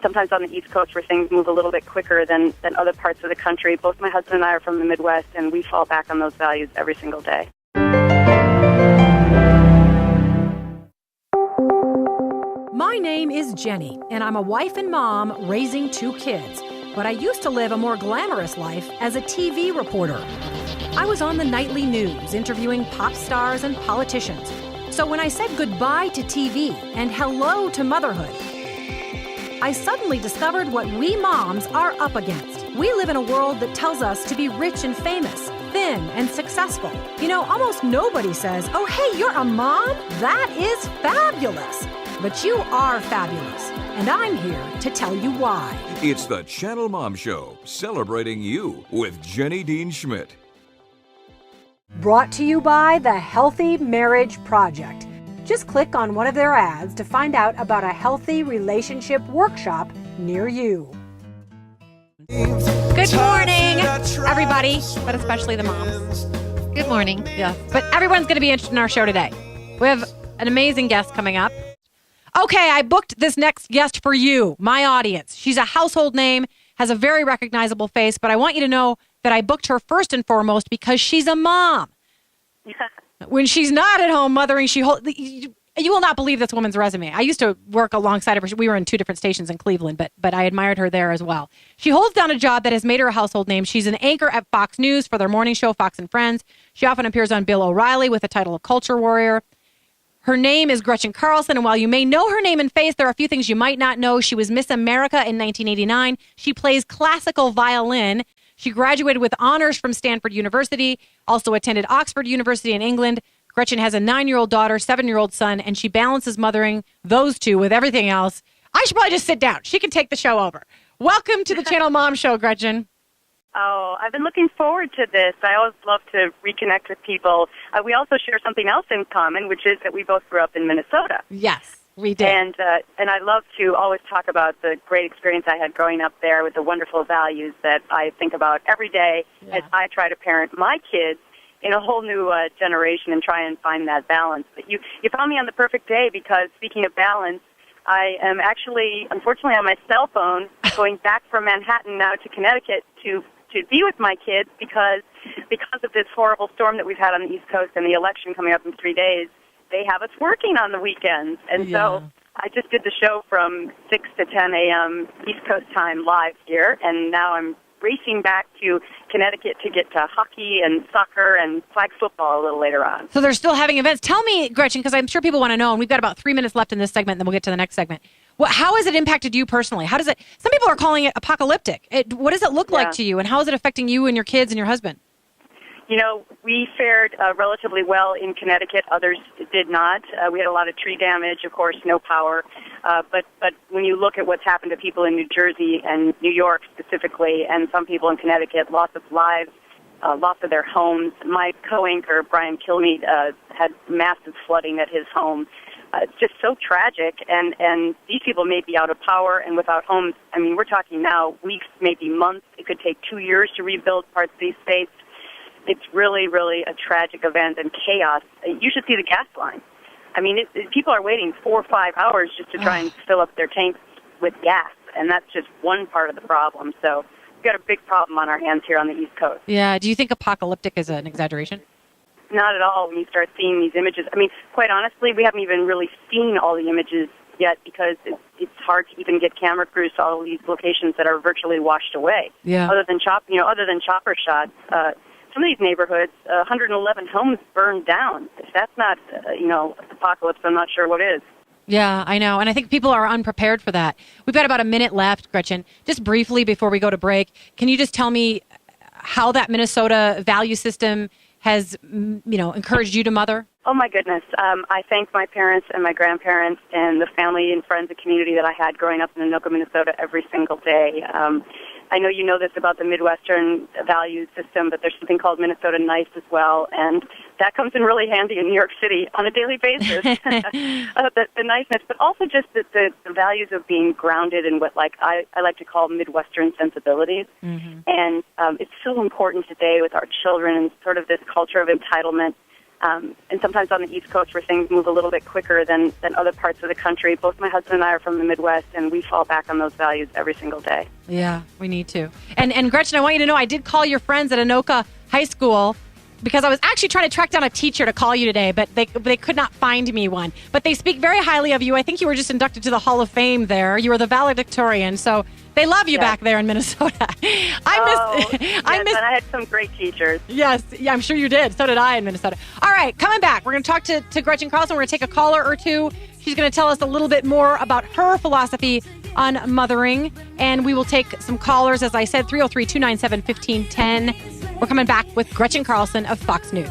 sometimes on the East Coast where things move a little bit quicker than other parts of the country. Both my husband and I are from the Midwest, and we fall back on those values every single day. My name is Jenny, and I'm a wife and mom raising 2 kids. But I used to live a more glamorous life as a TV reporter. I was on the nightly news interviewing pop stars and politicians. So when I said goodbye to TV and hello to motherhood, I suddenly discovered what we moms are up against. We live in a world that tells us to be rich and famous, thin and successful. You know, almost nobody says, "Oh, hey, you're a mom? That is fabulous." But you are fabulous, and I'm here to tell you why. It's the ChannelMom Show, celebrating you with Jenny Dean Schmidt. Brought to you by the Healthy Marriage Project. Just click on one of their ads to find out about a healthy relationship workshop near you. Good morning, everybody, but especially the moms. Good morning. Yeah, but everyone's going to be interested in our show today. We have an amazing guest coming up. Okay, I booked this next guest for you, my audience. She's a household name, has a very recognizable face, but I want you to know that I booked her first and foremost because she's a mom. When she's not at home mothering, you will not believe this woman's resume. I used to work alongside of her. We were in 2 different stations in Cleveland, but I admired her there as well. She holds down a job that has made her a household name. She's an anchor at Fox News for their morning show, Fox and Friends. She often appears on Bill O'Reilly with the title of Culture Warrior. Her name is Gretchen Carlson, and while you may know her name and face, there are a few things you might not know. She was Miss America in 1989. She plays classical violin. She graduated with honors from Stanford University, also attended Oxford University in England. Gretchen has a 9-year-old daughter, 7-year-old son, and she balances mothering those 2 with everything else. I should probably just sit down. She can take the show over. Welcome to the Channel Mom Show, Gretchen. Oh, I've been looking forward to this. I always love to reconnect with people. We also share something else in common, which is that we both grew up in Minnesota. Yes, we did. And I love to always talk about the great experience I had growing up there with the wonderful values that I think about every day as I try to parent my kids in a whole new generation and try and find that balance. But you found me on the perfect day because, speaking of balance, I am actually, unfortunately, on my cell phone going back from Manhattan now to Connecticut to be with my kids because of this horrible storm that we've had on the East Coast and the election coming up in 3 days. They have us working on the weekends. And so I just did the show from 6 to 10 a.m. East Coast time live here, and now I'm racing back to Connecticut to get to hockey and soccer and flag football a little later on. So they're still having events. Tell me, Gretchen, because I'm sure people want to know, and we've got about 3 minutes left in this segment, and then we'll get to the next segment. How has it impacted you personally? How does it? Some people are calling it apocalyptic. What does it look like to you, and how is it affecting you and your kids and your husband? You know, we fared relatively well in Connecticut. Others did not. We had a lot of tree damage, of course, no power. But when you look at what's happened to people in New Jersey and New York specifically, and some people in Connecticut, loss of lives, loss of their homes. My co-anchor, Brian Kilmeade, had massive flooding at his home. It's just so tragic, and these people may be out of power and without homes. I mean, we're talking now weeks, maybe months. It could take 2 years to rebuild parts of these states. It's really, really a tragic event and chaos. You should see the gas line. I mean, people are waiting 4 or 5 hours just to try and fill up their tanks with gas, and that's just one part of the problem. So we've got a big problem on our hands here on the East Coast. Yeah. Do you think apocalyptic is an exaggeration? Not at all when you start seeing these images. I mean, quite honestly, we haven't even really seen all the images yet because it's hard to even get camera crews to all these locations that are virtually washed away. Yeah. Other than chopper shots, some of these neighborhoods, 111 homes burned down. If that's not, apocalypse, I'm not sure what is. Yeah, I know. And I think people are unprepared for that. We've got about a minute left, Gretchen. Just briefly before we go to break, can you just tell me how that Minnesota value system has, encouraged you to mother? Oh, my goodness. I thank my parents and my grandparents and the family and friends and community that I had growing up in Anoka, Minnesota every single day. I know you know this about the Midwestern value system, but there's something called Minnesota Nice as well, and that comes in really handy in New York City on a daily basis. The niceness, but also just the values of being grounded in what I like to call Midwestern sensibilities. Mm-hmm. And it's so important today with our children and sort of this culture of entitlement. And sometimes on the East Coast where things move a little bit quicker than other parts of the country. Both my husband and I are from the Midwest, and we fall back on those values every single day. Yeah, we need to. And Gretchen, I want you to know I did call your friends at Anoka High School because I was actually trying to track down a teacher to call you today, but they could not find me one. But they speak very highly of you. I think you were just inducted to the Hall of Fame there. You were the valedictorian, so they love you back there in Minnesota. I had some great teachers. Yes, yeah, I'm sure you did. So did I in Minnesota. All right, coming back, we're going to talk to Gretchen Carlson. We're going to take a caller or two. She's going to tell us a little bit more about her philosophy on mothering, and we will take some callers, as I said, 303-297-1510. We're coming back with Gretchen Carlson of Fox News.